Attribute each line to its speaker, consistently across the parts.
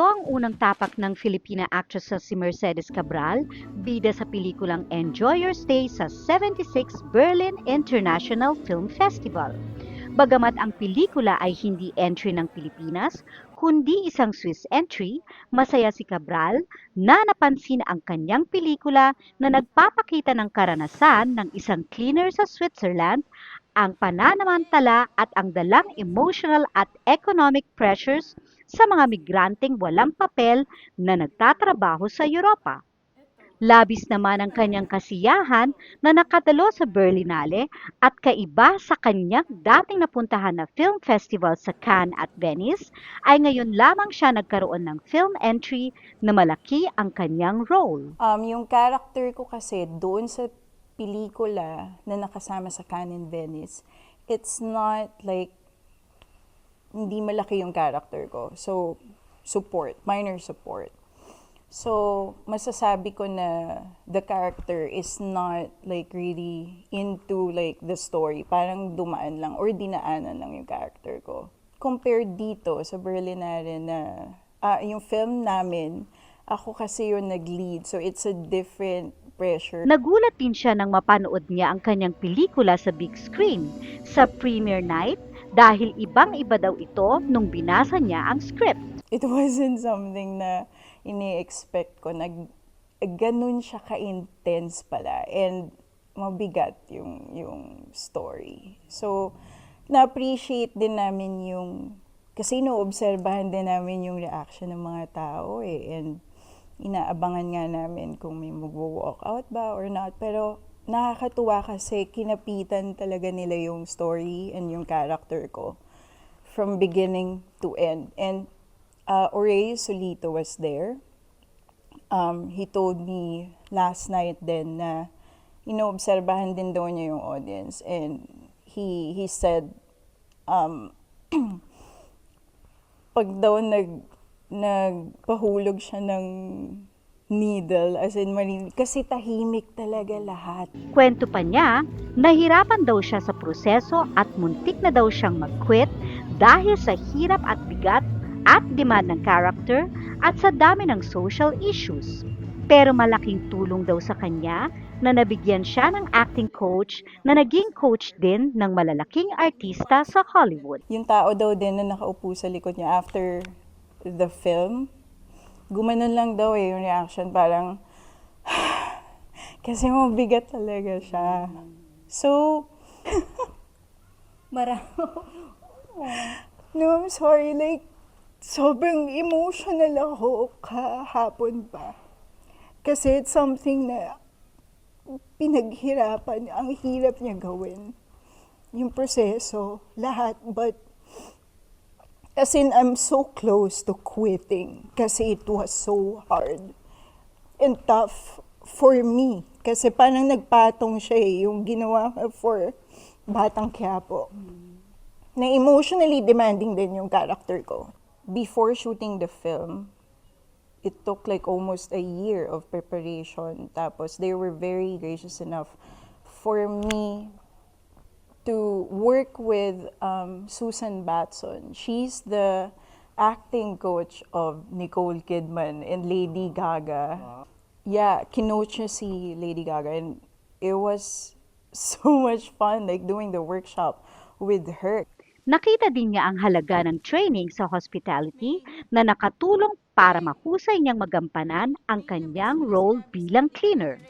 Speaker 1: Ito ang unang tapak ng Filipina actress na si Mercedes Cabral, bida sa pelikulang Enjoy Your Stay sa 76 Berlin International Film Festival. Bagamat ang pelikula ay hindi entry ng Pilipinas, kundi isang Swiss entry, masaya si Cabral na napansin ang kanyang pelikula na nagpapakita ng karanasan ng isang cleaner sa Switzerland, ang pananamantala at ang dalang emotional at economic pressures sa mga migranteng walang papel na nagtatrabaho sa Europa. Labis naman ang kanyang kasiyahan na nakadalo sa Berlinale at kaiba sa kanyang dating napuntahan na film festival sa Cannes at Venice, ay ngayon lamang siya nagkaroon ng film entry na malaki ang kanyang role.
Speaker 2: Yung character ko kasi doon sa pelikula na nakasama sa Cannes and Venice, it's not like hindi malaki yung character ko. So, minor support. So, masasabi ko na the character is not like really into like the story. Parang dumaan lang or dinaanan lang yung character ko. Compared dito sa Berlinale na yung film namin, ako kasi yung nag-lead. So, it's a different pressure.
Speaker 1: Nagulat din siya nang mapanood niya ang kanyang pelikula sa big screen sa premiere night dahil ibang-iba daw ito nung binasa niya ang script.
Speaker 2: It wasn't something na ini-expect ko na ganun siya ka-intense pala and mabigat yung story. So, na-appreciate din namin kasi no-obserbahan din namin yung reaction ng mga tao and inaabangan nga namin kung may mag-walk out ba or not. Pero nakakatuwa kasi kinapitan talaga nila yung story and yung character ko from beginning to end. And Orey Solito was there. He told me last night din na inoobserbahan din daw niya yung audience. And he said, pag daw nagpahulog siya ng needle, as in kasi tahimik talaga lahat.
Speaker 1: Kwento pa niya, nahirapan daw siya sa proseso at muntik na daw siyang mag-quit dahil sa hirap at bigat at demand ng character at sa dami ng social issues. Pero malaking tulong daw sa kanya na nabigyan siya ng acting coach na naging coach din ng malalaking artista sa Hollywood.
Speaker 2: Yung tao daw din na nakaupo sa likod niya after the film, gumanon lang daw yung reaction, parang kasi mabigat talaga siya. So, no, I'm sorry, like, sobrang emotional ako kahapon pa. Kasi it's something na pinaghirapan, ang hirap niya gawin. Yung proseso, lahat, but as in, I'm so close to quitting kasi it was so hard and tough for me. Kasi parang nagpatong siya yung ginawa for Batang Quiapo. Na emotionally demanding din yung character ko. Before shooting the film, it took like almost a year of preparation. Tapos they were very gracious enough for me to work with Susan Batson. She's the acting coach of Nicole Kidman and Lady Gaga. Yeah, kinoach niya si Lady Gaga and it was so much fun like doing the workshop with her.
Speaker 1: Nakita din niya ang halaga ng training sa hospitality na nakatulong para mahusay niyang magampanan ang kanyang role bilang cleaner.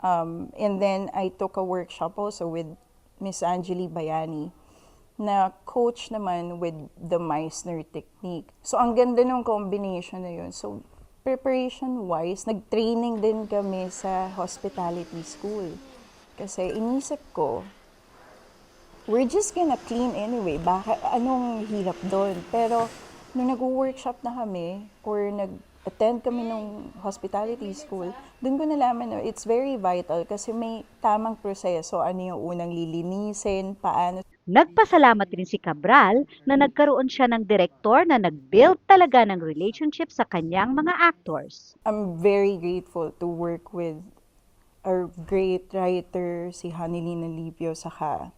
Speaker 2: And then I took a workshop also with Miss Angeli Bayani na coach naman with the Meissner technique. So ang ganda ng combination na yun. So preparation-wise, nag-training din kami sa hospitality school. Kasi inisip ko, we're just gonna clean anyway. Anong hirap doon? Pero nung nag-workshop na kami or nag-attend kami ng hospitality school, doon ko nalaman na it's very vital kasi may tamang proseso. Ano yung unang lilinisin, paano.
Speaker 1: Nagpasalamat rin si Cabral na nagkaroon siya ng direktor na nag-build talaga ng relationship sa kanyang mga actors.
Speaker 2: I'm very grateful to work with our great writer, si Hanilyn Alivio, saka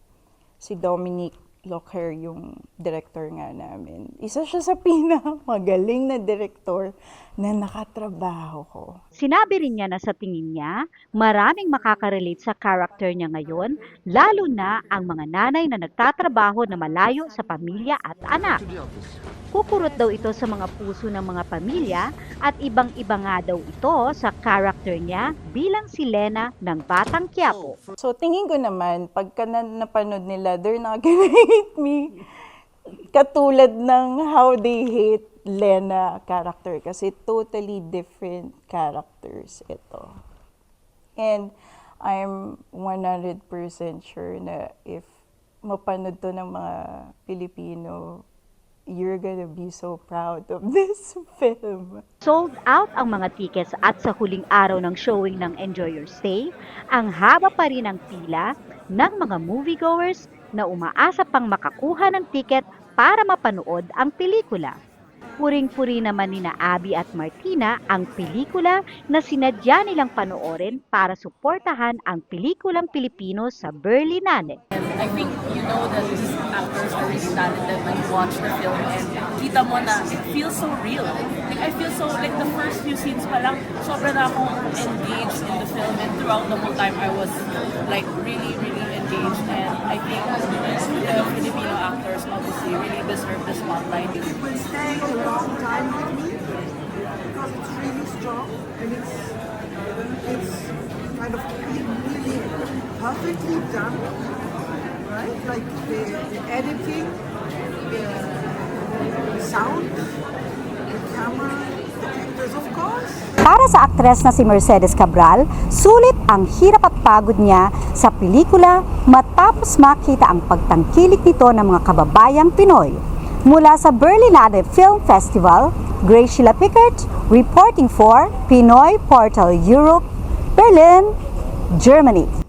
Speaker 2: si Dominic Locher, yung director nga namin. Isa siya sa pinakamagaling na director na nakatrabaho ko.
Speaker 1: Sinabi rin niya na sa tingin niya, maraming makakarelate sa character niya ngayon, lalo na ang mga nanay na nagtatrabaho na malayo sa pamilya at anak. Kukurot daw ito sa mga puso ng mga pamilya at ibang-iba nga daw ito sa character niya bilang si Lena ng Batang Quiapo.
Speaker 2: So tingin ko naman, pagka napanood nila, they're not gonna hate me. Katulad ng how they hate Lena character kasi totally different characters ito. And I'm 100% sure na if mapanood to ng mga Pilipino, you're gonna be so proud of this film.
Speaker 1: Sold out ang mga tickets at sa huling araw ng showing ng Enjoy Your Stay, ang haba pa rin ang pila ng mga moviegoers na umaasa pang makakuha ng ticket para mapanood ang pelikula. Puring-puri naman nina Abby at Martina ang pelikula na sinadya nilang panoorin para suportahan ang pelikulang Pilipino sa Berlinale.
Speaker 3: I think you know that these actors are really talented when you watch the film and kita mo na it feels so real. Like I feel so, like the first few scenes pa lang, sobra na akong engaged in the film and throughout the whole time I was like really, really engaged and I think the Filipino actors obviously really deserve the spotlight.
Speaker 4: It will stay a long time with me because it's really strong and it's kind of really perfectly done, right? Like the editing, the sound, the camera, the actors of course.
Speaker 1: Para sa aktres na si Mercedes Cabral, sulit ang hirap at pagod niya sa pelikula matapos makita ang pagtangkilik nito ng mga kababayang Pinoy. Mula sa Berlinale Film Festival, Grace Sheila Pickert, reporting for Pinoy Portal Europe, Berlin, Germany.